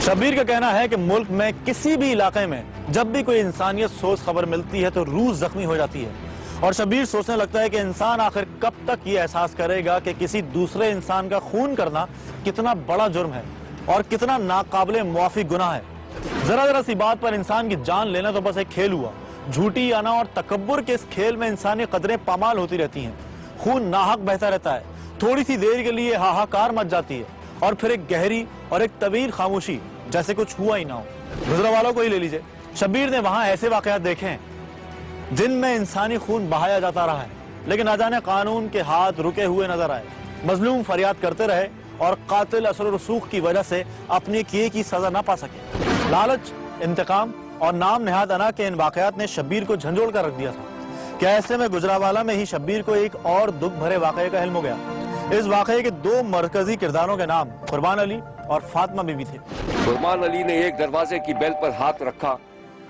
शब्बीर का कहना है कि मुल्क में किसी भी इलाके में जब भी कोई इंसानियत सोच खबर मिलती है तो रूह जख्मी हो जाती है। और शब्बीर सोचने लगता है कि इंसान आखिर कब तक ये एहसास करेगा कि किसी दूसरे इंसान का खून करना कितना बड़ा जुर्म है और कितना नाकाबिले मुआफी गुनाह है। जरा जरा सी बात पर इंसान की जान लेना तो बस एक खेल हुआ। झूठी आना और तकब्बुर के इस खेल में इंसानी कदरें पामाल होती रहती हैं। खून नाहक बहता रहता है, थोड़ी सी देर के लिए हाहाकार मच जाती है और फिर एक गहरी और एक तवील खामोशी, जैसे कुछ हुआ ही ना हो। गुजरावालों को ही ले लीजिए। शब्बीर ने वहां ऐसे वाकयात देखे हैं जिनमें इंसानी खून बहाया जाता रहा है, लेकिन ना जाने कानून के हाथ रुके हुए नजर आए। मजलूम फरियाद करते रहे और कातिल असर रसूख की वजह से अपने किए की सजा ना पा सके। लालच, इंतकाम और नाम नेहाद अना के इन वाकयात ने शब्बीर को झंझोड़ कर रख दिया था। क्या ऐसे में गुजरावाला में ही शब्बीर को एक और दुख भरे वाकये का इल्म हो गया। इस वाकये के दो मरकजी किरदारों के नाम कुर्बान अली और फातिमा बीबी थे। कुर्बान अली ने एक दरवाजे की बेल पर हाथ रखा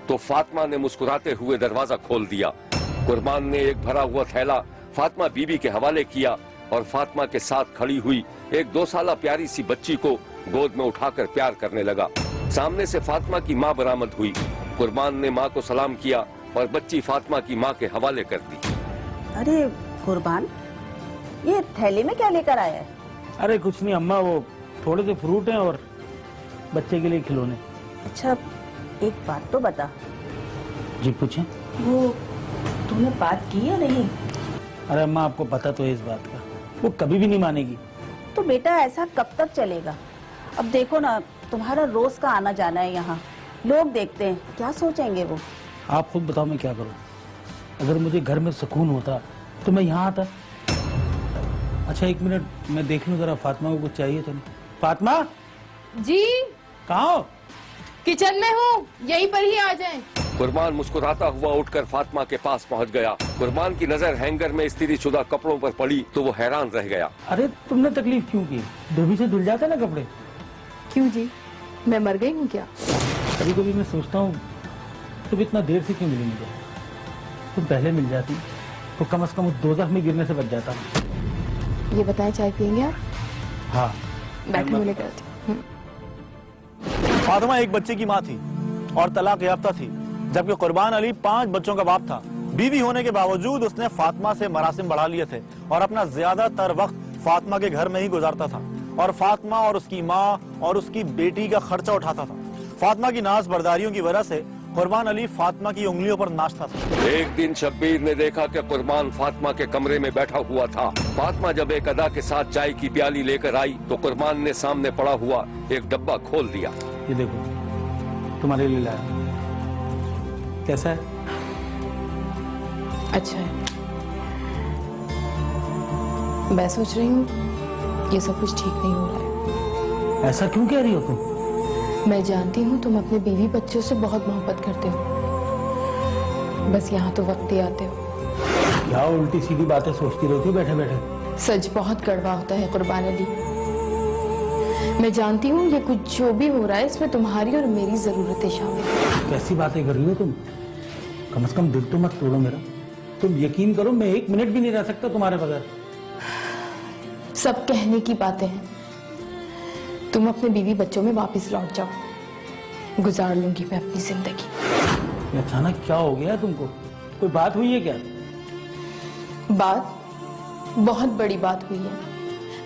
तो फातिमा ने मुस्कुराते हुए दरवाजा खोल दिया। कुर्बान ने एक भरा हुआ थैला फातिमा बीबी के हवाले किया और फातिमा के साथ खड़ी हुई एक 2 साला प्यारी सी बच्ची को गोद में उठाकर प्यार करने लगा। सामने से फातिमा की माँ बरामद हुई। कुर्बान ने माँ को सलाम किया और बच्ची फातिमा की माँ के हवाले कर दी। अरे कुर्बान, ये थैली में क्या लेकर आया है? अरे कुछ नहीं अम्मा, वो थोड़े से फ्रूट हैं और बच्चे के लिए खिलौने। अच्छा, एक बात तो बता। जी पूछें। वो तूने बात की या नहीं? अरे अम्मा, आपको पता तो है इस बात का, वो कभी भी नहीं मानेगी। तो बेटा ऐसा कब तक चलेगा? अब देखो ना, तुम्हारा रोज का आना जाना है यहाँ, लोग देखते हैं, क्या सोचेंगे वो? आप खुद बताओ मैं क्या करूँ? अगर मुझे घर में सुकून होता तो मैं यहाँ आता। अच्छा 1 मिनट, मैं देख लूँ जरा फातिमा को कुछ चाहिए तो नहीं। फातिमा जी, कहाँ हो? किचन में हूँ, यहीं पर ही आ जाएं। कुर्बान मुस्कुराता हुआ उठकर फातिमा के पास पहुंच गया। कुर्बान की नजर हैंगर में इस्त्री-शुदा कपड़ों पर पड़ी तो वो हैरान रह गया। अरे तुमने तकलीफ क्यों की? धोबी से धुल जाते ना कपड़े। क्यों जी, मैं मर गई हूँ क्या? कभी कभी मैं सोचता हूँ तुम इतना देर से क्यों मिली मुझे। तुम पहले मिल जाती तो कम से कम उस दोज़ख में गिरने से बच जाता। ये बताएं, चाय पियेंगे आप? हाँ बैठे मिले करते। फातिमा एक बच्चे की माँ थी और तलाक याफ्ता थी, जबकि कुर्बान अली 5 बच्चों का बाप था। बीवी होने के बावजूद उसने फातिमा से मरासिम बढ़ा लिए थे और अपना ज्यादातर वक्त फातिमा के घर में ही गुजारता था और फातिमा और उसकी माँ और उसकी बेटी का खर्चा उठाता था। फातिमा की नाज बर्दारियों की वजह से कुर्बान अली फातिमा की उंगलियों पर नाचता था। एक दिन शब्बीर ने देखा कि कुर्बान फातिमा के कमरे में बैठा हुआ था। फातिमा जब एक अदा के साथ चाय की प्याली लेकर आई तो कुर्बान ने सामने पड़ा हुआ एक डब्बा खोल दिया। ये देखो तुम्हारे लिए लाया। कैसा है? अच्छा है। मैं सोच रही हूँ ये सब कुछ ठीक नहीं हो रहा है। ऐसा क्यों कह रही हो तुम? मैं जानती हूँ तुम अपने बीवी बच्चों से बहुत मोहब्बत करते हो, बस यहाँ तो वक्त ही आते हो। क्या उल्टी सीधी बातें सोचती रहती हो बैठे बैठे? सच बहुत कड़वा होता है कुर्बान अली। मैं जानती हूँ ये कुछ जो भी हो रहा है इसमें तुम्हारी और मेरी जरूरतें शामिल हैं। कैसी बातें कर रही हो तुम? कम से कम दिल तो मत तोड़ो मेरा। तुम यकीन करो मैं 1 मिनट भी नहीं रह सकता तुम्हारे बगैर। सब कहने की बातें हैं। तुम अपने बीवी बच्चों में वापस लौट जाओ, गुजार लूंगी मैं अपनी जिंदगी। अचानक क्या हो गया तुमको? कोई बात हुई है क्या? बात? बहुत बड़ी बात हुई है।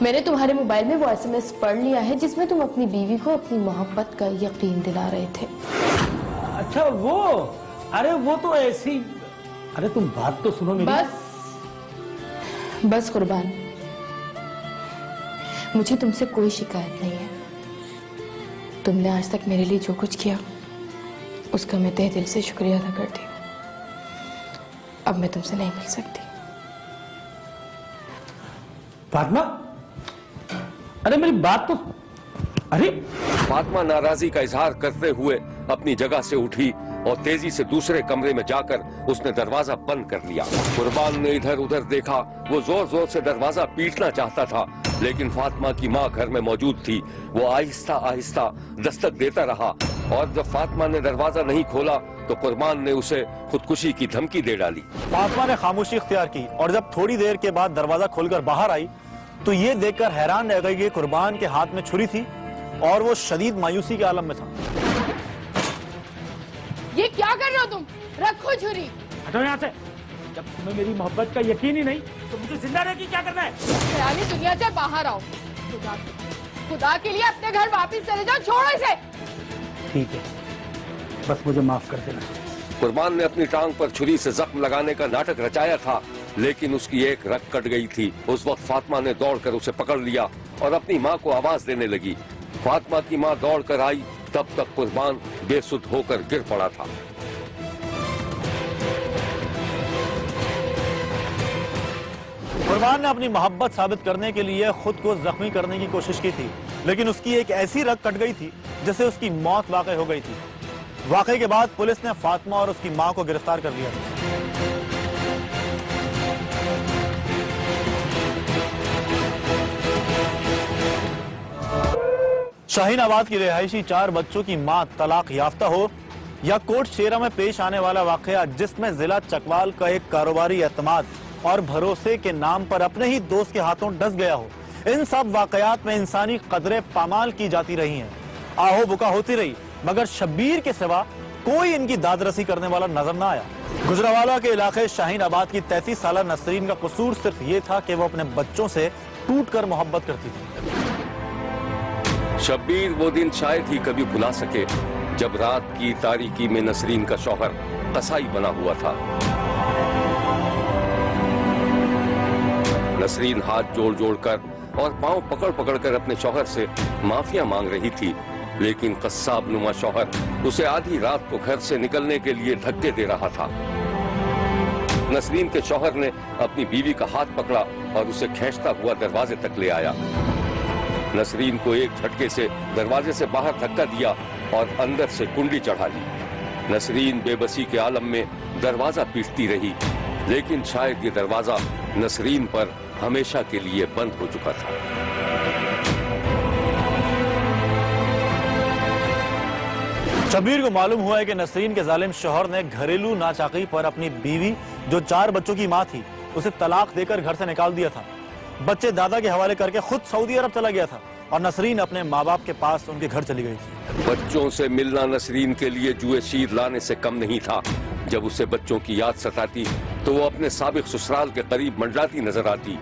मैंने तुम्हारे मोबाइल में वो SMS पढ़ लिया है जिसमें तुम अपनी बीवी को अपनी मोहब्बत का यकीन दिला रहे थे। अच्छा वो? अरे वो तो ऐसी। अरे तुम बात तो सुनो मेरी। बस कुर्बान, मुझे तुमसे कोई शिकायत नहीं है। तुमने आज तक मेरे लिए जो कुछ किया उसका मैं तहे दिल से शुक्रिया अदा करती हूँ। अब मैं तुमसे नहीं मिल सकती। फातिमा, अरे मेरी बात तो। अरे फातिमा नाराजगी का इजहार करते हुए अपनी जगह से उठी और तेजी से दूसरे कमरे में जाकर उसने दरवाजा बंद कर लिया। कुर्बान ने इधर उधर देखा। वो जोर जोर से दरवाजा पीटना चाहता था, लेकिन फातिमा की माँ घर में मौजूद थी। वो आहिस्ता आहिस्ता दस्तक देता रहा और जब फातिमा ने दरवाजा नहीं खोला तो कुर्बान ने उसे खुदकुशी की धमकी दे डाली। फातिमा ने खामोशी इख्तियार की और जब थोड़ी देर के बाद दरवाजा खोलकर बाहर आई तो ये देखकर हैरान रह गई कि कुर्बान के हाथ में छुरी थी और वो शदीद मायूसी के आलम में था। ये क्या कर रहे हो तुम? रखो छुरी। हटो यहाँ से। जब तुम्हें मेरी मोहब्बत का यकीन ही नहीं तो मुझे जिंदा रह के क्या करना है? ख्याली दुनिया से बाहर आओ। खुदा के लिए अपने घर वापस चले जाओ, छोड़ो इसे। ठीक है, बस मुझे माफ कर देना। कुर्बान ने अपनी टांग पर छुरी से जख्म लगाने का नाटक रचाया था, लेकिन उसकी एक रग कट गई थी। उस वक्त फातिमा ने दौड़कर उसे पकड़ लिया और अपनी माँ को आवाज देने लगी। फातिमा की माँ दौड़कर आई, तब तक कुर्बान बेसुध होकर गिर पड़ा था। कुर्बान ने अपनी मोहब्बत साबित करने के लिए खुद को जख्मी करने की कोशिश की थी, लेकिन उसकी एक ऐसी रग कट गई थी जिससे उसकी मौत वाक़ई हो गई थी। वाक़ई के बाद पुलिस ने फातिमा और उसकी मां को गिरफ्तार कर लिया था। शाहीनाबाद की रिहायशी 4 बच्चों की मां तलाक याफ्ता हो या कोर्ट शेरा में पेश आने वाला वाकया जिसमें जिला चकवाल का एक कारोबारी एतमाद और भरोसे के नाम पर अपने ही दोस्त के हाथों डस गया हो, इन सब वाकयात में इंसानी कदरें पामाल की जाती रही हैं, आहो बुका होती रही, मगर शब्बीर के सिवा कोई इनकी दादरसी करने वाला नजर ना आया। गुजरावाला के इलाके शाहीनाबाद की 33 साला नसरीन का कसूर सिर्फ ये था कि वो अपने बच्चों से टूटकर मोहब्बत करती थी। शब्बीर वो दिन शायद ही कभी भुला सके जब रात की तारीकी में नसरीन का शौहर कसाई बना हुआ था। नसरीन हाथ जोड़ जोड़कर और पांव पकड़ पकड़कर अपने शौहर से माफिया मांग रही थी, लेकिन कस्साब नुमा शौहर उसे आधी रात को घर से निकलने के लिए धक्के दे रहा था। नसरीन के शौहर ने अपनी बीवी का हाथ पकड़ा और उसे खींचता हुआ दरवाजे तक ले आया। नसरीन को एक झटके से दरवाजे से बाहर धक्का दिया और अंदर से कुंडी चढ़ा ली। नसरीन बेबसी के आलम में दरवाजा पीटती रही, लेकिन शायद ये दरवाजा नसरीन पर हमेशा के लिए बंद हो चुका था। शब्बीर को मालूम हुआ है कि नसरीन के जालिम शौहर ने घरेलू नाचाकी पर अपनी बीवी जो 4 बच्चों की मां थी उसे तलाक देकर घर से निकाल दिया था। बच्चे दादा के हवाले करके खुद सऊदी अरब चला गया था और नसरीन अपने माँ बाप के पास उनके घर चली गई थी। बच्चों से मिलना नसरीन के लिए जुए शीर लाने से कम नहीं था। जब उसे बच्चों की याद सताती तो वो अपने साबिक ससुराल के करीब मंडलाती नजर आती।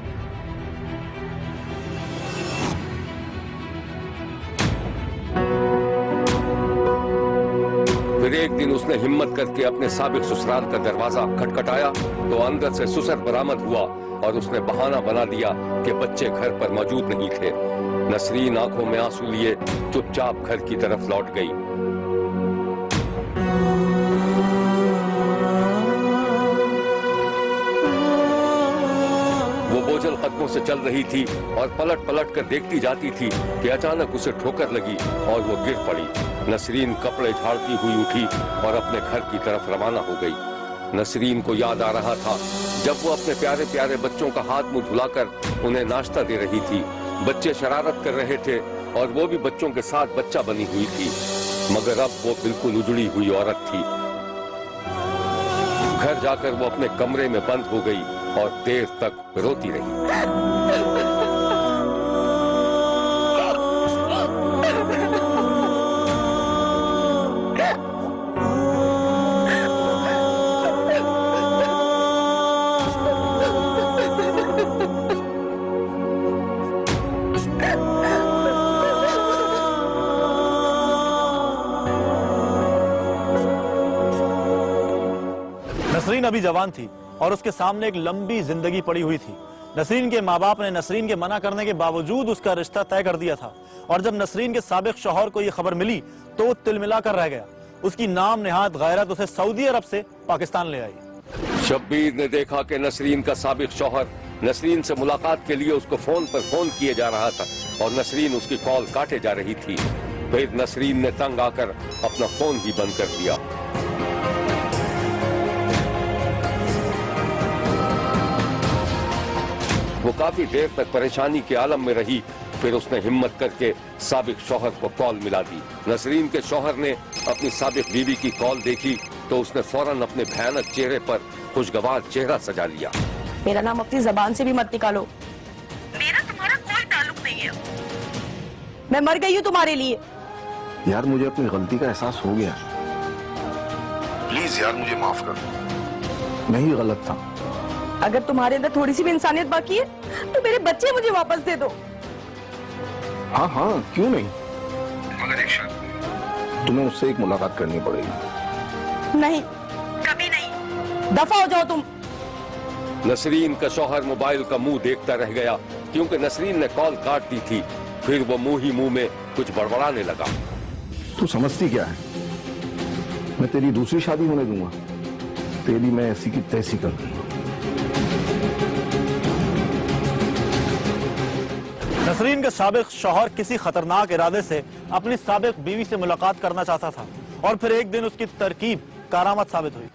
फिर एक दिन उसने हिम्मत करके अपने साबिक ससुराल का दरवाजा खटखटाया तो अंदर से सुसर बरामद हुआ और उसने बहाना बना दिया कि बच्चे घर पर मौजूद नहीं थे। नसरीन आंखों में आंसू लिए चुपचाप घर की तरफ लौट गई। वो बोझल कदमों से चल रही थी और पलट पलट कर देखती जाती थी कि अचानक उसे ठोकर लगी और वो गिर पड़ी। नसरीन कपड़े झाड़ती हुई उठी और अपने घर की तरफ रवाना हो गई। नसरीन को याद आ रहा था जब वो अपने प्यारे प्यारे बच्चों का हाथ मुंह धुलाकर उन्हें नाश्ता दे रही थी। बच्चे शरारत कर रहे थे और वो भी बच्चों के साथ बच्चा बनी हुई थी, मगर अब वो बिल्कुल उजड़ी हुई औरत थी। घर जाकर वो अपने कमरे में बंद हो गई और देर तक रोती रही। नसरीन अभी जवान थी और उसके सामने एक लंबी जिंदगी पड़ी हुई थी। नसरीन के माँ बाप ने नसरीन के मना करने के बावजूद उसका रिश्ता तय कर दिया था और जब नसरीन के साबिक शौहर को यह खबर मिली तो वो तिलमिला कर रह गया। उसकी नाम नेहाद गैरत उसे सऊदी अरब से पाकिस्तान ले आई। शब्बीर ने देखा कि नसरीन का साबिक शौहर नसरीन से मुलाकात के लिए उसको फोन पर फोन किए जा रहा था और नसरीन उसकी कॉल काटे जा रही थी। फिर नसरीन ने तंग आकर अपना फोन ही बंद कर दिया। वो काफी देर तक परेशानी के आलम में रही। फिर उसने हिम्मत करके साबिक शौहर को कॉल मिला दी। नसरीन के शौहर ने अपनी साबिक बीवी की कॉल देखी तो उसने फौरन अपने भयानक चेहरे पर खुशगवार चेहरा सजा लिया। मेरा नाम अपनी जबान से भी मत निकालो। मेरा तुम्हारा कोई ताल्लुक नहीं है। मैं मर गई हूँ तुम्हारे लिए। यार मुझे अपनी गलती का एहसास हो गया, प्लीज यार मुझे माफ कर दो, मैं ही गलत था। अगर तुम्हारे अंदर थोड़ी सी भी इंसानियत बाकी है तो मेरे बच्चे मुझे वापस दे दो। हाँ हाँ क्यों नहीं, मगर एक शर्त, तुम्हें उससे एक मुलाकात करनी पड़ेगी। नहीं, कभी नहीं, दफा हो जाओ तुम। नसरीन का शौहर मोबाइल का मुंह देखता रह गया क्योंकि नसरीन ने कॉल काट दी थी। फिर वो मुंह ही मुंह में कुछ बड़बड़ाने लगा। तू समझती क्या है, मैं तेरी दूसरी शादी होने दूंगा, तेरी मैं ऐसी की तैसी कर दूंगा। नसरीन का साबिक शौहर किसी खतरनाक इरादे से अपनी साबिक बीवी से मुलाकात करना चाहता था और फिर एक दिन उसकी तरकीब कारामद साबित हुई।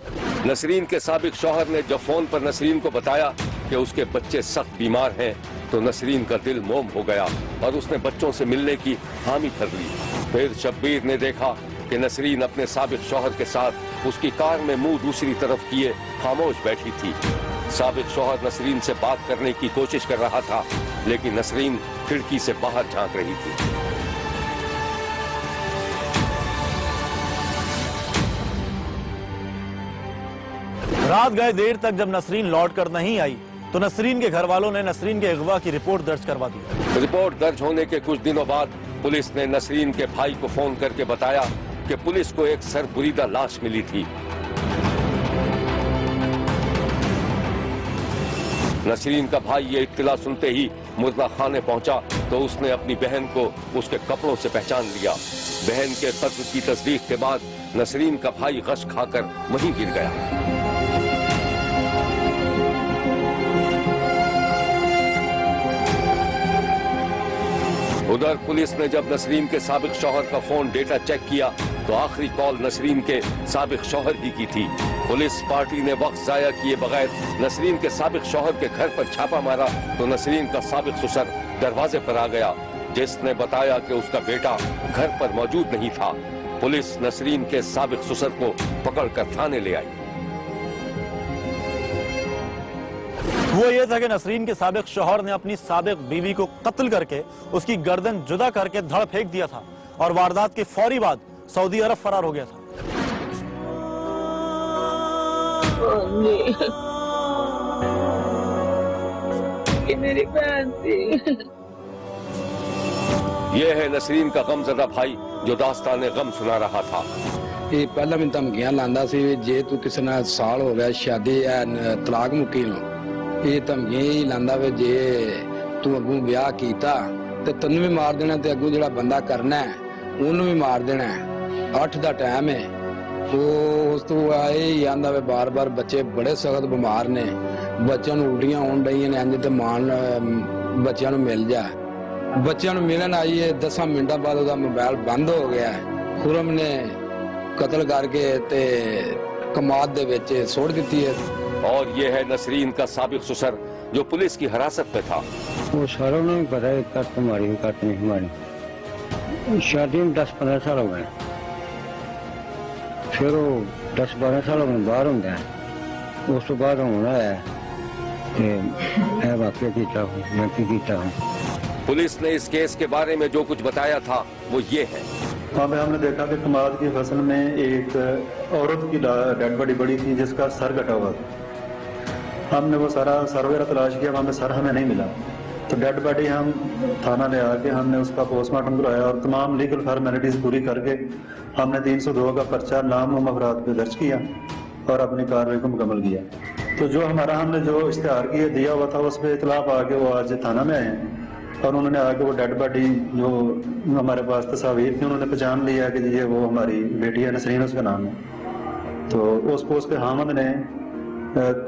नसरीन के साबिक शौहर ने जब फोन पर नसरीन को बताया कि उसके बच्चे सख्त बीमार हैं तो नसरीन का दिल मोम हो गया और उसने बच्चों से मिलने की हामी भर ली। फिर शब्बीर ने देखा कि नसरीन अपने साबिक शौहर के साथ उसकी कार में मुंह दूसरी तरफ किए खामोश बैठी थी। साबिक शौहर नसरीन से बात करने की कोशिश कर रहा था लेकिन नसरीन खिड़की से बाहर झांक रही थी। रात गए देर तक जब नसरीन लौट कर नहीं आई तो नसरीन के घर वालों ने नसरीन के अगवा की रिपोर्ट दर्ज करवा दी। रिपोर्ट दर्ज होने के कुछ दिनों बाद पुलिस ने नसरीन के भाई को फोन करके बताया कि पुलिस को एक सरबुरीदा लाश मिली थी। नसरीन का भाई ये इत्तला सुनते ही मुर्दा खाने पहुंचा तो उसने अपनी बहन को उसके कपड़ों से पहचान लिया। बहन के कत्ल की तस्दीक के बाद नसरीन का भाई गश खाकर वहीं गिर गया। उधर पुलिस ने जब नसरीन के साबिक शौहर का फोन डेटा चेक किया तो आखिरी कॉल नसरीन के साबिक शौहर ही की थी। पुलिस पार्टी ने वक्त जाया किए बगैर नसरीन के साबिक शौहर के घर पर छापा मारा तो नसरीन का साबिक ससुर दरवाजे पर आ गया जिसने बताया कि उसका बेटा घर पर मौजूद नहीं था। पुलिस नसरीन के साबिक ससुर को पकड़कर थाने ले आई। वो ये था कि नसरीन के साबिक शौहर ने अपनी साबिक बीवी को कत्ल करके उसकी गर्दन जुदा करके धड़ फेंक दिया था और वारदात के फौरी बाद सऊदी अरब फरार हो गया था। मेरी बहन थी। ये है नसरीन का गमजदा भाई जो दास्ताने गम सुना रहा था। ਇਹ ਪਹਿਲਾਂ ਮੈਨੂੰ ਧਮਕੀਆਂ ਲਾਉਂਦਾ ਸੀ ਵੀ ਜੇ ਤੂੰ ਕਿਸੇ ਨਾਲ ਸਾਲ ਹੋ ਗਿਆ ਸ਼ਾਦੀ ਤਲਾਕ ਮੁੱਕੀ ਨੂੰ ਇਹ ਧਮਕੀਆਂ ਹੀ ਲਾਉਂਦਾ ਵੇ ਜੇ ਤੂੰ ਅੱਗੋਂ ਵਿਆਹ ਕੀਤਾ ਤੇ ਤੈਨੂੰ ਵੀ ਮਾਰ ਦੇਣਾ ਤੇ ਅੱਗੋਂ ਜਿਹੜਾ ਬੰਦਾ ਕਰਨਾ ਉਹਨੂੰ ਵੀ ਮਾਰ ਦੇਣਾ। 8 ਦਾ ਟਾਈਮ ਹੈ ਉਹ ਉਸ ਤੋਂ ਆਏ ਹੀ ਆਂਦਾ ਵੇ ਬਾਰ-ਬਾਰ ਬੱਚੇ ਬੜੇ ਸਖਤ ਬਿਮਾਰ ਨੇ ਬੱਚਿਆਂ ਨੂੰ ਉਲਟੀਆਂ ਹੋਣ ਡਈਆਂ ਨੇ ਇੰਜ ਤੇ ਮਾਨ ਬੱਚਿਆਂ ਨੂੰ ਮਿਲ ਜਾ। ਬੱਚਿਆਂ ਨੂੰ ਮਿਲਣ ਆਈ ਹੈ 10 ਮਿੰਟਾਂ ਬਾਅਦ ਉਹਦਾ ਮੋਬਾਈਲ ਬੰਦ ਹੋ ਗਿਆ। ਖੁਰਮ ਨੇ कत्ल करके ते कमाद दे विच छोड़ दी है। और ये है नसरीन का साबिक ससुर जो पुलिस की हिरासत में था। वो सारों ने पता है कट हमारी कट नहीं हमारी शादी में 10-15 साल हो गए फिर वो 10-12 साल में बाहर होंगे उस तो बाद होना है वाकई किया हूँ मैं किया हूँ। पुलिस ने इस केस के बारे में जो कुछ बताया था वो ये है। वहाँ पे हमने देखा कि कमाद की फसल में एक औरत की डेड बॉडी पड़ी थी जिसका सर कटा हुआ था। हमने वो सारा सर वगैरह तलाश किया, वहाँ पे सर हमें नहीं मिला तो डेड बॉडी हम थाना ले आके हमने उसका पोस्टमार्टम कराया और तमाम लीगल फॉर्मेलिटीज पूरी करके हमने 302 का पर्चा नाम अफराद पे दर्ज किया और अपनी कार्रवाई को मुकम्मल किया। तो जो हमारा हमने जो इश्तेहार दिया हुआ था उस पर इतलाफ आके वो आज थाना में आए हैं और उन्होंने आके वो डेड बॉडी जो हमारे पास तस्वीर थी उन्होंने पहचान लिया कि ये वो हमारी बेटी है नसरीन उसका नाम है। तो उस पोस्ट पे हामिद ने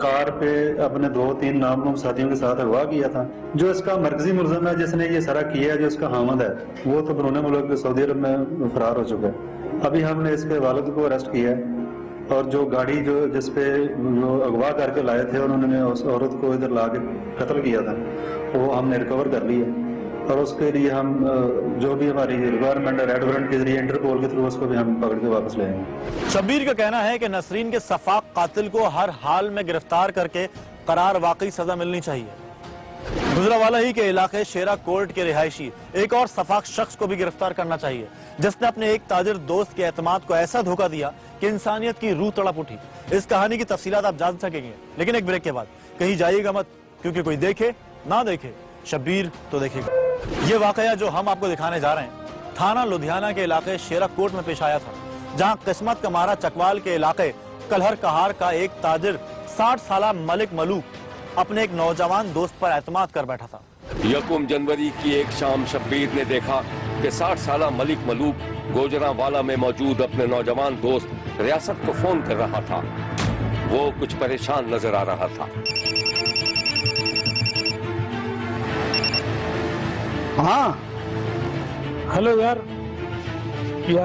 कार पे अपने 2-3 नामनुम साथियों के साथ अगवा किया था। जो इसका मरकजी मुलजम है जिसने ये सारा किया है जो इसका हामिद है वो तो बरूने मुल्क सऊदी अरब में फरार हो चुका है। अभी हमने इसके वालिद को अरेस्ट किया है और जो गाड़ी जो जिसपे जो अगवा करके लाए थे उन्होंने उस औरत को इधर ला के कत्ल किया था वो हमने रिकवर कर लिया और उसके लिए हम जो भी हमारी रिक्वायरमेंट है रेड वारंट के जरिए इंटरपोल के थ्रू उसको भी हम पकड़ के वापस ले आएंगे। शब्बीर का कहना है कि नसरीन के सफाक कातिल को हर हाल में गिरफ्तार करके करार वाकई सजा मिलनी चाहिए। गुजरावाला ही के इलाके शेरा कोर्ट के रिहायशी एक और सफाक शख्स को भी गिरफ्तार करना चाहिए, जिसने अपने एक ताजिर दोस्त के एतमाद को ऐसा धोखा दिया कि इंसानियत की रूह तड़प उठी। इस कहानी की तफसीलात आप जान सकेंगे, लेकिन एक ब्रेक के बाद। कहीं जाइएगा मत, क्योंकि कोई देखे ना देखे, शब्बीर तो देखेगा। ये वाकया जो हम आपको दिखाने जा रहे हैं थाना लुधियाना के इलाके शेरा कोर्ट में पेश आया था, जहां किस्मत का मारा चकवाल के इलाके कलहर कहार का एक ताजिर 60 साला मलिक मलूक अपने एक नौजवान दोस्त पर एतमाद कर बैठा था। यकुम जनवरी की एक शाम शब्बीर ने देखा कि 60 साला मलिक मलूक गोजरावाला में मौजूद अपने नौजवान दोस्त रियासत को फोन कर रहा था। वो कुछ परेशान नजर आ रहा था। हाँ हेलो यार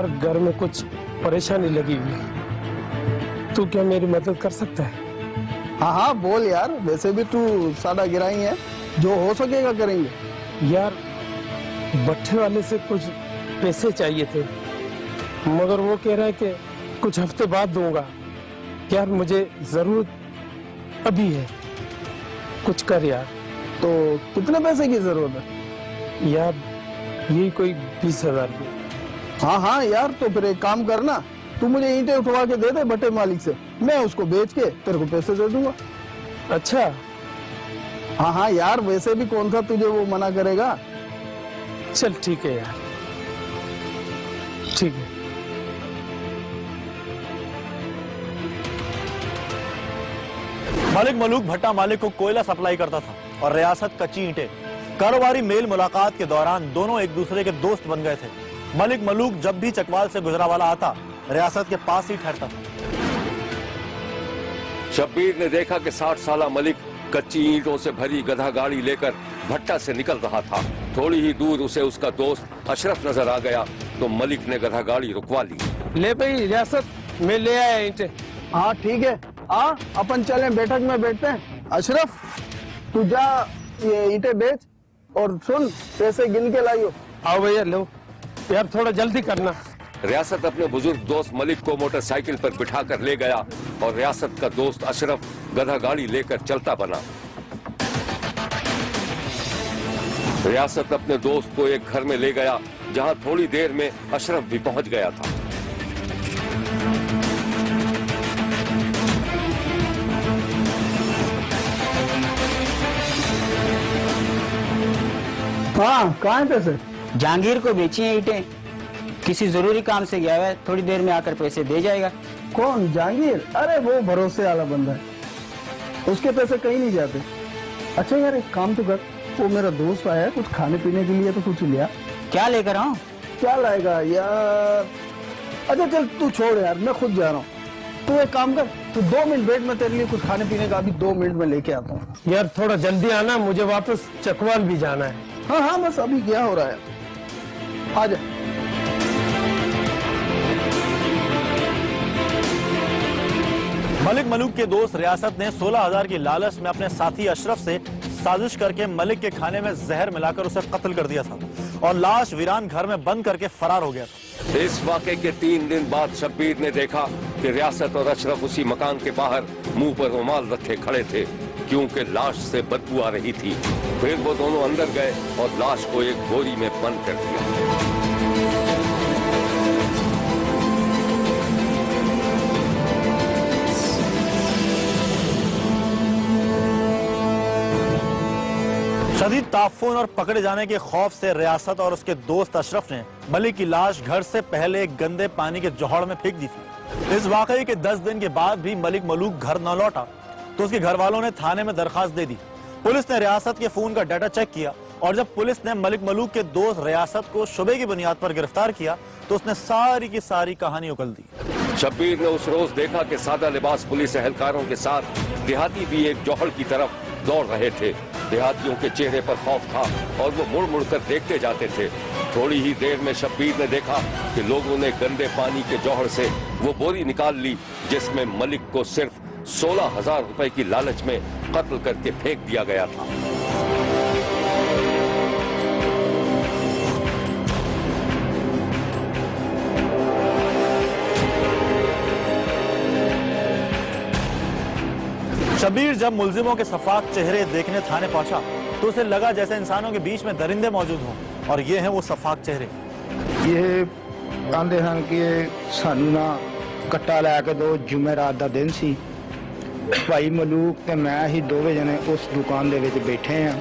घर में कुछ परेशानी लगी हुई है, तू क्या मेरी मदद कर सकता है? हाँ बोल यार, वैसे भी तू सादा गिराई है, जो हो सकेगा करेंगे। यार भट्टे वाले से कुछ पैसे चाहिए थे, मगर वो कह रहा है कि कुछ हफ्ते बाद दूंगा। यार मुझे जरूरत अभी है, कुछ कर यार। तो कितने पैसे की जरूरत है? यार यही कोई 20,000 की। हाँ यार, तो फिर एक काम करना, तू मुझे ईंटें उठवा के दे दे भट्टे मालिक से, मैं उसको बेच के तेरे को पैसे दे दूंगा। अच्छा हाँ यार, वैसे भी कौन सा तुझे वो मना करेगा। चल ठीक है यार, ठीक है। मलिक मलूक भट्टा मालिक को कोयला सप्लाई करता था और रियासत कच्ची ईंटें। कारोबारी मेल मुलाकात के दौरान दोनों एक दूसरे के दोस्त बन गए थे। मलिक मलूक जब भी चकवाल से गुजरावाला आता, रियासत के पास ही ठहरता था। शब्बीर ने देखा कि 60 साला मलिक कच्ची ईंटों से भरी गधा गाड़ी लेकर भट्टा से निकल रहा था। थोड़ी ही दूर उसे उसका दोस्त अशरफ नजर आ गया, तो मलिक ने गधा गाड़ी रुकवा ली। ले भाई रियासत, मैं ले आया ईंटें। हाँ ठीक है, अपन चलें, बैठक में बैठते हैं। अशरफ तू जा ये ईंटें बेच, और सुन पैसे गिन के लाइयो। आओ भैया लो, यार थोड़ा जल्दी करना। रियासत अपने बुजुर्ग दोस्त मलिक को मोटरसाइकिल पर बिठाकर ले गया और रियासत का दोस्त अशरफ गधा गाड़ी लेकर चलता बना। रियासत अपने दोस्त को एक घर में ले गया, जहां थोड़ी देर में अशरफ भी पहुंच गया था। हाँ कहाँ है पैसे? जहांगीर को बेची है ईंटें, किसी जरूरी काम से गया है, थोड़ी देर में आकर पैसे दे जाएगा। कौन जहांगीर? अरे वो भरोसे वाला बंदा है, उसके पैसे कहीं नहीं जाते। अच्छा यार एक काम तो कर, वो मेरा दोस्त आया है, कुछ खाने पीने के लिए तो कुछ लिया। क्या लेकर आऊं? क्या लाएगा यार? अच्छा चल तू छोड़ यार, मैं खुद जा रहा हूँ। तू एक काम कर, तू 2 मिनट बैठ, मैं तेरे लिए कुछ खाने पीने का अभी 2 मिनट में लेके आता हूँ। यार थोड़ा जल्दी आना, मुझे वापस चकवाल भी जाना है। हाँ बस अभी क्या हो रहा है, आ जा। मलिक मलूक के दोस्त रियासत ने 16,000 की लालच में अपने साथी अशरफ से साजिश करके मलिक के खाने में जहर मिलाकर उसे कत्ल कर दिया था और लाश वीरान घर में बंद करके फरार हो गया था। इस वाक़े के 3 दिन बाद शब्बीर ने देखा कि रियासत और अशरफ उसी मकान के बाहर मुंह पर रुमाल रखे खड़े थे, क्योंकि लाश से बदबू आ रही थी। फिर वो दोनों अंदर गए और लाश को एक बोरी में बंद कर दिया। शदीद ताफून और पकड़े जाने के खौफ से रियासत और उसके दोस्त अशरफ ने मलिक की लाश घर से पहले एक गंदे पानी के जौहड़ में फेंक दी थी। इस वाकये के 10 दिन के बाद भी मलिक मलूक घर न लौटा, तो उसके घर वालों ने थाने में दरखास्त दे दी। पुलिस ने रियासत के फोन का डाटा चेक किया और जब पुलिस ने मलिक मलूक के दोस्त रियासत को शुबे की बुनियाद पर गिरफ्तार किया, तो उसने सारी की सारी कहानी उगल दी। शब्बीर ने उस रोज देखा कि सादा लिबास पुलिस एहलकारों के साथ देहाती भी एक जौहड़ की तरफ दौड़ रहे थे। देहातियों के चेहरे पर खौफ था और वो मुड़ मुड़ कर देखते जाते थे। थोड़ी ही देर में शब्बीर ने देखा कि लोगों ने गंदे पानी के जौहड़ से वो बोरी निकाल ली, जिसमें मलिक को सिर्फ 16,000 रुपए की लालच में कत्ल करके फेंक दिया गया था। शब्बीर जब मुल्जिमों के सफाक चेहरे देखने थाने पहुंचा, तो उसे लगा जैसे इंसानों के बीच में दरिंदे मौजूद हों, और ये हैं वो सफाक चेहरे। ਇਹ ਆਂਦੇ ਹਨ ਕਿ ਸਾਨੂੰ ਨਾ ਕੱਟਾ ਲੈ ਕੇ ਦੋ, ਜੁਮੇਰਾਤ ਦਾ ਦਿਨ ਸੀ। ਭਾਈ ਮਲੂਕ ਤੇ ਮੈਂ ਹੀ ਦੋਵੇਂ ਜਣੇ ਉਸ ਦੁਕਾਨ ਦੇ ਵਿੱਚ ਬੈਠੇ ਆ।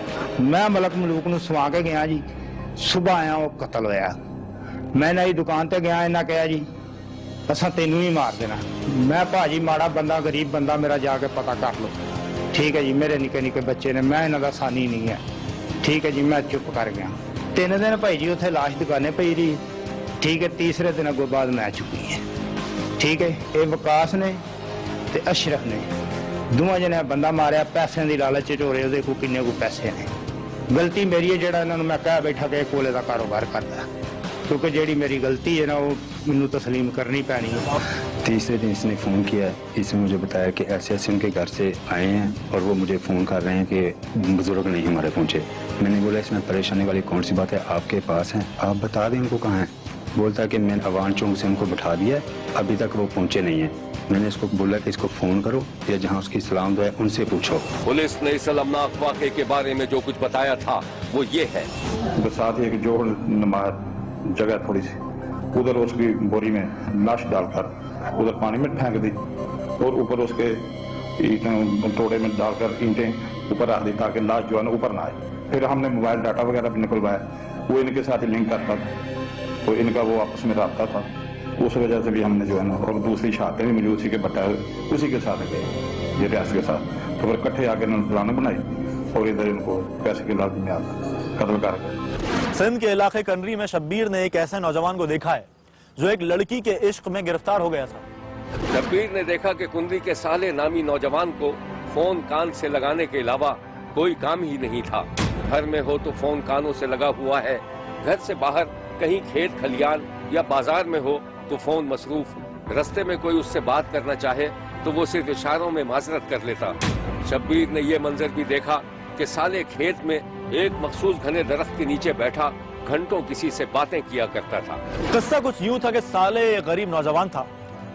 ਮੈਂ ਮਲਕ ਮਲੂਕ ਨੂੰ ਸਵਾ ਕੇ ਗਿਆ ਜੀ, ਸਵੇਰ ਆਇਆ ਉਹ ਕਤਲ ਹੋਇਆ। ਮੈਂ ਨਾ ਹੀ ਦੁਕਾਨ ਤੇ ਗਿਆ, ਇਹਨਾਂ ਕਿਹਾ ਜੀ ਅਸਾਂ ਤੈਨੂੰ ਹੀ ਮਾਰ ਦੇਣਾ। ਮੈਂ ਭਾਜੀ ਮਾੜਾ ਬੰਦਾ, ਗਰੀਬ ਬੰਦਾ, ਮੇਰਾ ਜਾ ਕੇ ਪਤਾ ਕਰ ਲਓ। ਠੀਕ ਹੈ ਜੀ, ਮੇਰੇ ਨਿੱਕੇ ਨਿੱਕੇ ਬੱਚੇ ਨੇ, ਮੈਂ ਇਹਨਾਂ ਦਾ ਸਾਨੀ ਨਹੀਂ ਹੈ। ਠੀਕ ਹੈ ਜੀ, ਮੈਂ ਚੁੱਪ ਕਰ ਗਿਆ। 3 ਦਿਨ ਭਾਈ ਜੀ ਉੱਥੇ ਲਾਸ਼ ਦੁਕਾਨੇ ਪਈ ਰਹੀ। ठीक है, तीसरे दिन अगो बाद मैं चुकी है। ठीक है, ये विकास ने ते अशरफ ने दोवां जने बंदा मारिया पैसे की लालच च हो रहे, ਉਹਦੇ ਕੋਲ किन्ने को पैसे ने। गलती मेरी है, जेड़ा इन्होंने मैं कह बैठा कि कोले का कारोबार करता, क्योंकि जेड़ी मेरी गलती है ना वो मैनू तस्लीम करनी पैनी है। तीसरे दिन इसने फ़ोन किया, इसने मुझे बताया कि ऐसे ऐसे उनके घर से आए हैं और वो मुझे फ़ोन कर रहे हैं कि बुजुर्ग नहीं हमारे पहुँचे। मैंने बोला इसमें परेशानी वाली कौन सी बात है, आपके पास हैं, आप बता दें उनको कहाँ है। बोलता है कि मैंने अवान चौक से उनको बिठा दिया, अभी तक वो पहुंचे नहीं है। मैंने इसको बोला कि इसको फ़ोन करो या जहां उसकी सलाम दुआ है उनसे पूछो। पुलिस ने इस अलमनाक वाक़े के बारे में जो कुछ बताया था वो ये है। साथ ही एक जोड़ जगह थोड़ी सी उधर उसकी बोरी में लाश डालकर उधर पानी में फेंक दी और ऊपर उसके टोड़े में डालकर ईंटें ऊपर रख दी ताकि लाश जो है ना ऊपर ना आए। फिर हमने मोबाइल डाटा वगैरह भी निकलवाया, वो इनके साथ ही लिंक करता था, तो इनका वो आपस में रबता था। उस वजह से भी हमने जो है ना, और दूसरी शहादतें भी मिली उसी के बताए, उसी के साथ गए ये रियासत के साथ। तो फिर इकट्ठे आके इन्होंने प्लान बनाई और इधर इनको पैसे के लालच में आकर कत्ल कर गए। सिंध के इलाके कनरी में शब्बीर ने एक ऐसे नौजवान को देखा है जो एक लड़की के इश्क में गिरफ्तार हो गया था। शब्बीर ने देखा कि कुंदरी के साले नामी नौजवान को फोन कान से लगाने के अलावा कोई काम ही नहीं था। घर में हो तो फोन कानों से लगा हुआ है, घर से बाहर कहीं खेत खलियान या बाजार में हो तो फोन मसरूफ, रास्ते में कोई उससे बात करना चाहे तो वो सिर्फ इशारों में माजरत कर लेता। शब्बीर ने ये मंजर भी देखा कि साले खेत में एक मखसूस घने दरख्त के नीचे बैठा घंटों किसी से बातें किया करता था। किस्सा कुछ यूं था कि साले एक गरीब नौजवान था,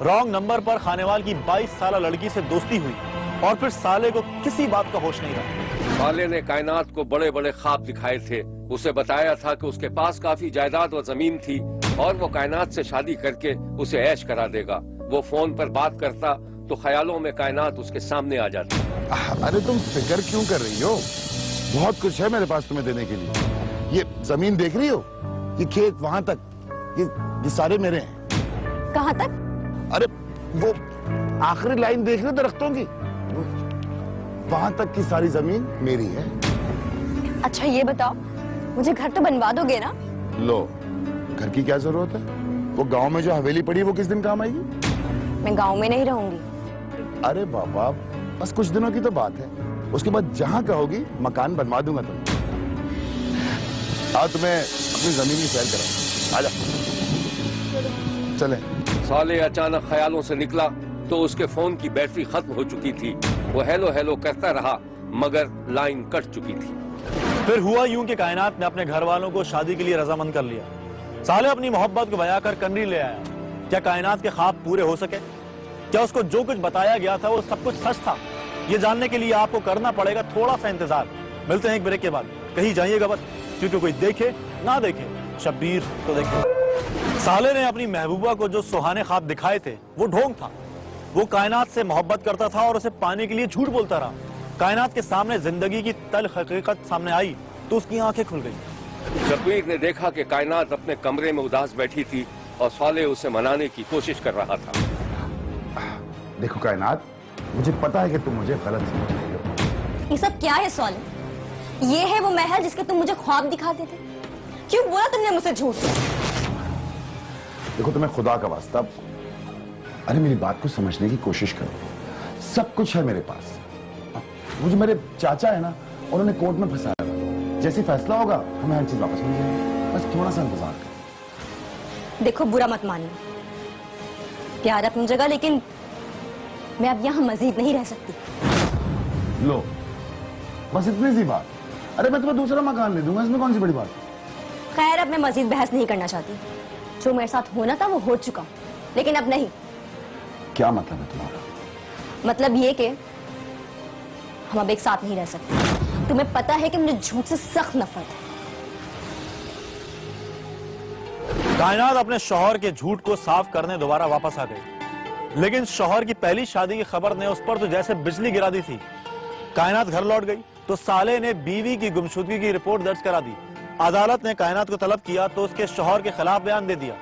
रॉन्ग नंबर पर खानेवाल की 22 साल लड़की से दोस्ती हुई और फिर साले को किसी बात का होश नहीं रहा। साले ने कायनात को बड़े बड़े ख्वाब दिखाए थे। उसे बताया था कि उसके पास काफी जायदाद और जमीन थी और वो कायनात से शादी करके उसे ऐश करा देगा। वो फोन पर बात करता तो ख्यालों में कायनात उसके सामने आ जाती। अरे तुम फिक्र क्यों कर रही हो, बहुत कुछ है मेरे पास तुम्हें देने के लिए। ये जमीन देख रही हो, ये खेत वहां तक, ये सारे मेरे हैं। कहाँ तक? अरे वो आखिरी लाइन देख रहे हो दरख्तों की, वहां तक की सारी जमीन मेरी है। अच्छा ये बताओ, मुझे घर तो बनवा दोगे ना? लो, घर की क्या जरूरत है, वो गांव में जो हवेली पड़ी वो किस दिन काम आएगी। मैं गांव में नहीं रहूंगी। अरे बाबा, बस कुछ दिनों की तो बात है, उसके बाद जहां कहोगी मकान बनवा दूंगा तुम्हें। आओ तुम्हें अपनी जमीन की सैर कराऊं, आजा चले। साले अचानक ख्यालों से निकला तो उसके फोन की बैटरी खत्म हो चुकी थी। वो हेलो हेलो करता रहा मगर लाइन कट चुकी थी। फिर हुआ यूं कि कायनात ने अपने घर वालों को शादी के लिए रजामंद कर लिया। साले अपनी मोहब्बत को बयां कर कनरी ले आया। क्या कायनात के ख्वाब पूरे हो सके? क्या उसको जो कुछ बताया गया था वो सब कुछ सच था? ये जानने के लिए आपको करना पड़ेगा थोड़ा सा इंतजार। मिलते हैं एक ब्रेक के बाद। कहीं जाइएगा मत, क्योंकि कोई देखे ना देखे, शब्बीर तो देखे। साले ने अपनी महबूबा को जो सुहाने ख्वाब दिखाए थे वो ढोंग था। वो कायनात से मोहब्बत करता था और उसे पाने के लिए झूठ बोलता रहा। कायनात के सामने जिंदगी की तल्ख हकीकत सामने आई तो उसकी आंखें खुल गई। शब्बीर ने देखा कि कायनात अपने कमरे में उदास बैठी थी और साले उसे मनाने की कोशिश कर रहा था। देखो कायनात, मुझे पता है कि तुम मुझे गलत समझ रही हो। ये सब क्या है साले? ये है वो महल जिसके तुम मुझे ख्वाब दिखाते थे? क्यों बोला तुमने मुझसे झूठ? देखो तुम्हें खुदा का वास्ता, अरे मेरी बात को समझने की कोशिश करो। सब कुछ है मेरे पास। मुझे मेरे चाचा है ना, उन्होंने कोर्ट में फंसाया था। जैसे फैसला होगा हमें हर चीज वापस मिल जाएगी, बस थोड़ा सा इंतजार करो। देखो बुरा मत मानना, प्यार अपनी जगह, लेकिन मैं अब यहाँ मजीद नहीं रह सकती। लो बस इतनी सी बात। अरे मैं तुम्हें दूसरा मकान ले दूंगा, इसमें कौन सी बड़ी बात। खैर अब मैं मजीद बहस नहीं करना चाहती। जो मेरे साथ होना था वो हो चुका, लेकिन अब नहीं। क्या मतलब है तुम्हारा? मतलब ये कि हम अब एक साथ नहीं रह सकते। तुम्हें पता है कि मुझे झूठ से सख्त नफरत है। कायनात अपने शौहर के झूठ को साफ करने दोबारा वापस आ गई, लेकिन शौहर की पहली शादी की खबर ने उस पर तो जैसे बिजली गिरा दी थी। कायनात घर लौट गई तो साले ने बीवी की गुमशुदगी की रिपोर्ट दर्ज करा दी। अदालत ने कायनात को तलब किया तो उसके शौहर के खिलाफ बयान दे दिया।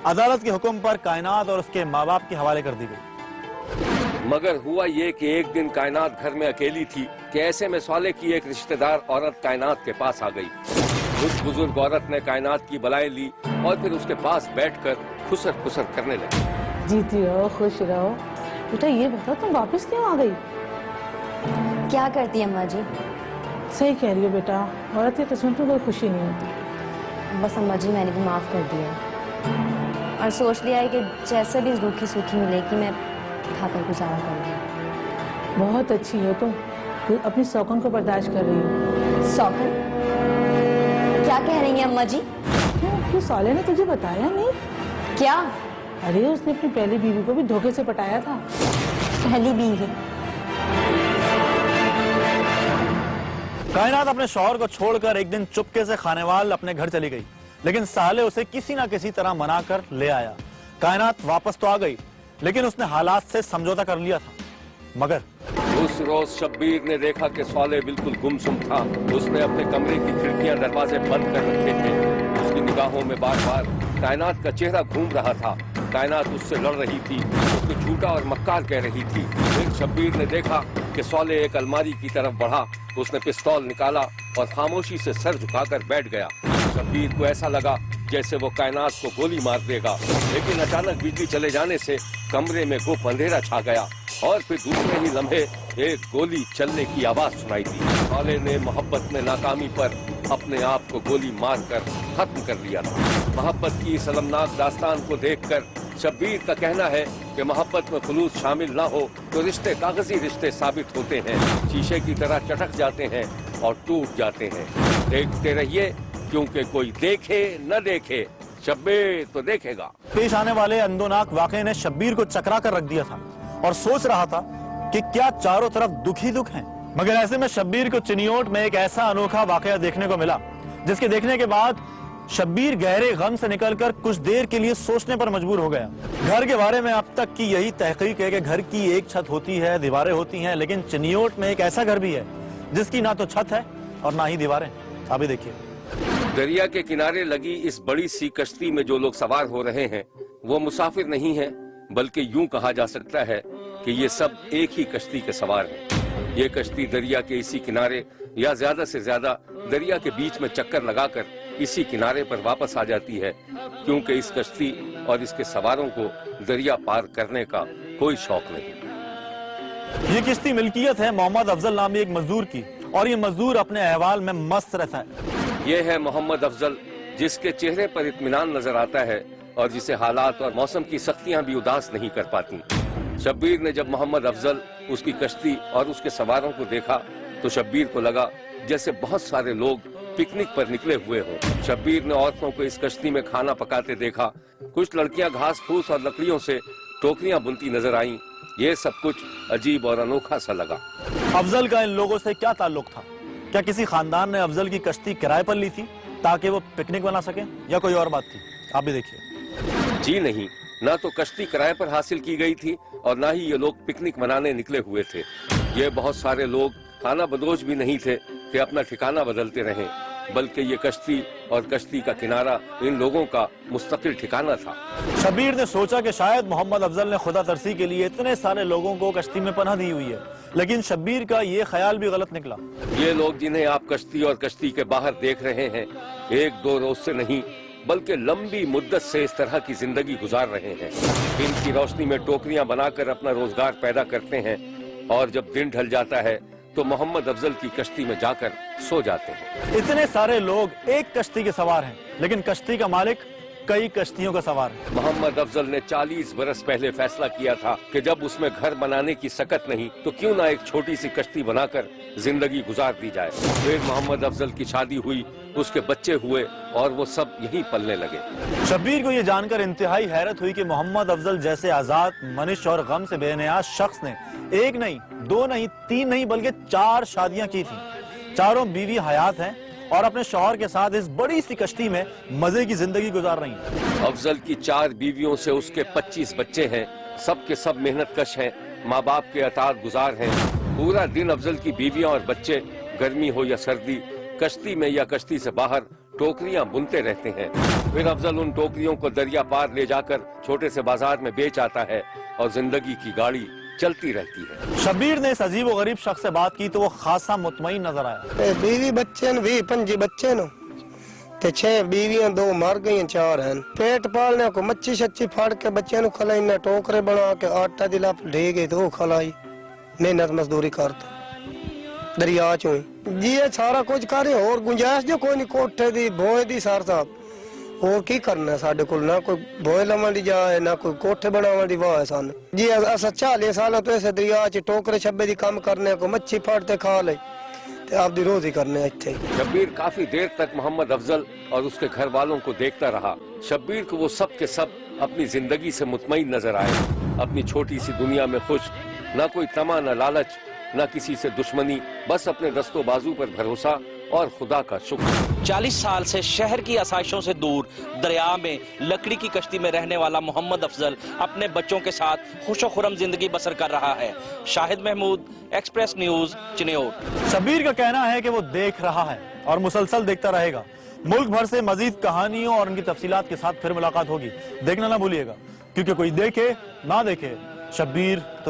अदालत के हुक्म पर कायनात और उसके माँ बाप के हवाले कर दी गई। मगर हुआ ये कि एक दिन कायनात घर में अकेली थी कि ऐसे में साले की एक रिश्तेदार औरत कायनात के पास आ गई। उस बुजुर्ग औरत ने कायनात की बलाएं ली और फिर उसके पास बैठकर खुसर खुसर करने लगी। जीती रहो, खुश रहो। बेटा ये बताओ तुम वापस क्यों आ गई? क्या करती है अम्मा जी? सही कह रही हो बेटा, औरत की किस्मत में कोई खुशी नहीं होती। बस अम्मा जी मैंने भी माफ कर दिया और सोच लिया है कि जैसे भी इस रूखी सूखी मिलेगी मैं खाकर गुजारा करूँगी। बहुत अच्छी हो तुम अपनी सौकन को बर्दाश्त कर रही हो। सौकन? क्या कह रही हैं अम्मा जी? क्यों साले ने तुझे बताया नहीं? क्या? अरे उसने अपनी पहली बीवी को भी धोखे से पटाया था। पहली बीवी? कायनात अपने शौहर को छोड़कर एक दिन चुपके से खानेवाल अपने घर चली गई, लेकिन साले उसे किसी ना किसी तरह मनाकर ले आया। कायनात वापस तो आ गई, लेकिन उसने हालात से समझौता कर लिया था। मगर उस रोज शब्बीर ने देखा कि साले बिल्कुल गुमसुम था। उसने अपने कमरे की खिड़कियां दरवाजे बंद कर रखे थे। उसकी निगाहों में बार बार कायनात का चेहरा घूम रहा था। कायनात उससे लड़ रही थी, उसको झूठा और मक्कार कह रही थी। फिर शब्बीर ने देखा कि साले एक अलमारी की तरफ बढ़ा। उसने पिस्तौल निकाला और खामोशी से सर झुकाकर बैठ गया। शब्बीर को ऐसा लगा जैसे वो कायनात को गोली मार देगा, लेकिन अचानक बिजली चले जाने से कमरे में गुप अंधेरा छा गया और फिर दूसरे ही लम्हे एक गोली चलने की आवाज सुनाई दी। साले ने मोहब्बत में नाकामी पर अपने आप को गोली मारकर खत्म कर लिया था। मोहब्बत की इस अलमनाक दास्तान को देखकर शब्बीर का कहना है कि मोहब्बत में खुलूस शामिल ना हो तो रिश्ते कागजी रिश्ते साबित होते हैं, शीशे की तरह चटक जाते हैं और टूट जाते हैं। देखते रहिए, क्योंकि कोई देखे न देखे शब्बीर तो देखेगा। पेश आने वाले अंदोनाक वाकये ने शब्बीर को चकरा कर रख दिया था और सोच रहा था कि क्या चारों तरफ दुख ही दुख हैं। मगर ऐसे में शब्बीर को चिनियोट में एक ऐसा अनोखा वाकया देखने को मिला जिसके देखने के बाद शब्बीर गहरे गम से निकलकर कुछ देर के लिए सोचने पर मजबूर हो गया। घर के बारे में अब तक की यही तहकीक है कि घर की एक छत होती है, दीवारें होती हैं, लेकिन चिनियोट में एक ऐसा घर भी है जिसकी ना तो छत है और ना ही दीवारें। अभी देखिए। दरिया के किनारे लगी इस बड़ी सी कश्ती में जो लोग सवार हो रहे हैं वो मुसाफिर नहीं है, बल्कि यूं कहा जा सकता है कि ये सब एक ही कश्ती के सवार हैं। ये कश्ती दरिया के इसी किनारे या ज्यादा से ज्यादा दरिया के बीच में चक्कर लगाकर इसी किनारे पर वापस आ जाती है, क्योंकि इस कश्ती और इसके सवारों को दरिया पार करने का कोई शौक नहीं। ये किश्ती मिल्कियत है मोहम्मद अफजल नामी एक मजदूर की, और ये मजदूर अपने अहवाल में मस्त रहता है। ये है मोहम्मद अफजल, जिसके चेहरे पर इत्मीनान नजर आता है और जिसे हालात और मौसम की सख्तियां भी उदास नहीं कर पाती। शब्बीर ने जब मोहम्मद अफजल, उसकी कश्ती और उसके सवारों को देखा तो शब्बीर को लगा जैसे बहुत सारे लोग पिकनिक पर निकले हुए हों। शब्बीर ने औरतों को इस कश्ती में खाना पकाते देखा। कुछ लड़कियां घास फूस और लकड़ियों से टोकरियां बुनती नजर आईं। ये सब कुछ अजीब और अनोखा सा लगा। अफजल का इन लोगों से क्या ताल्लुक था? क्या किसी खानदान ने अफजल की कश्ती किराए पर ली थी ताकि वो पिकनिक बना सके, या कोई और बात थी? आप भी देखिए। जी नहीं, ना तो कश्ती किराए पर हासिल की गई थी और ना ही ये लोग पिकनिक मनाने निकले हुए थे। ये बहुत सारे लोग खाना बदोश भी नहीं थे कि अपना ठिकाना बदलते रहें, बल्कि ये कश्ती और कश्ती का किनारा इन लोगों का मुस्तकिल ठिकाना था। शब्बीर ने सोचा कि शायद मोहम्मद अफजल ने खुदा तरसी के लिए इतने सारे लोगों को कश्ती में पनाह दी हुई है, लेकिन शब्बीर का ये ख्याल भी गलत निकला। ये लोग जिन्हें आप कश्ती और कश्ती के बाहर देख रहे हैं, एक दो रोज से नहीं बल्कि लंबी मुद्दत से इस तरह की जिंदगी गुजार रहे हैं। दिन की रोशनी में टोकरियां बनाकर अपना रोजगार पैदा करते हैं और जब दिन ढल जाता है तो मोहम्मद अफजल की कश्ती में जाकर सो जाते हैं। इतने सारे लोग एक कश्ती के सवार हैं, लेकिन कश्ती का मालिक कई कश्तियों का सवार है। मोहम्मद अफजल ने 40 बरस पहले फैसला किया था कि जब उसमें घर बनाने की सकत नहीं तो क्यों ना एक छोटी सी कश्ती बनाकर जिंदगी गुजार दी जाए। फिर मोहम्मद अफजल की शादी हुई, उसके बच्चे हुए और वो सब यहीं पलने लगे। शब्बीर को ये जानकर इंतहाई हैरत हुई कि मोहम्मद अफजल जैसे आजाद, मनिश और गम से बेनियाज शख्स ने एक नहीं, दो नहीं, तीन नहीं बल्कि 4 शादियां की थी। चारों बीवी हयात हैं और अपने शौहर के साथ इस बड़ी सी कश्ती में मजे की जिंदगी गुजार रही हैं। अफजल की 4 बीवियों से उसके 25 बच्चे हैं। सब के सब मेहनत कश हैं, माँ बाप के अताअत गुजार हैं। पूरा दिन अफजल की बीवियां और बच्चे गर्मी हो या सर्दी, कश्ती में या कश्ती से बाहर टोकरियां बुनते रहते हैं। फिर अफजल उन टोकरियों को दरिया पार ले जाकर छोटे से बाजार में बेच आता है और जिंदगी की गाड़ी चलती रहती है। शब्बीर ने इस अजीब व गरीब शख्स से बात की तो वो खासा मुतमईन नजर आया। बीवी बच्चे ने 20-25 बच्चे ने ते 6 बीवियां 2 मर गई 4 हैं। पेट पालने को मच्छी शच्ची फाड़ के बच्चे नु खलाई, ने टोकरे बना के आटा दिला ढे गए तो खलाई, मेहनत मजदूरी करते दरिया चो जी ये सारा कुछ करे और गुंजाइश जो कोई नहीं, कोठे दी भोए दी सार साहब और की करना है साडे कोल, ना कोई भोए लवन दी जाए ना कोई कोठे बनावन दी वाह है सन जी। असा 40 साल तो ऐसे दरिया च टोकरे छब्बे दी काम करने को, मच्छी फाड़ते खा ले ते आप दी रोजी करने इत्थे। शब्बीर काफी देर तक मोहम्मद अफजल और उसके घर वालों को देखता रहा। शब्बीर को वो सब के सब अपनी जिंदगी से मुतमईन नजर आए, अपनी छोटी सी दुनिया में खुश, ना कोई तमा न लालच न किसी से दुश्मनी, बस अपने दस्तों बाजू पर भरोसा और खुदा का शुक्र। 40 साल से शहर की आसाइशों से दूर दरिया में लकड़ी की कश्ती में रहने वाला मोहम्मद अफजल अपने बच्चों के साथ खुशो-खुर्रम जिंदगी बसर कर रहा है। Shahid Mahmood, express news, Chiniot. शब्बीर का कहना है कि वो देख रहा है और मुसलसल देखता रहेगा। मुल्क भर से मजीद कहानियों और उनकी तफसीलात के साथ फिर मुलाकात होगी, देखना ना भूलिएगा, क्योंकि कोई देखे ना देखे शब्बीर तो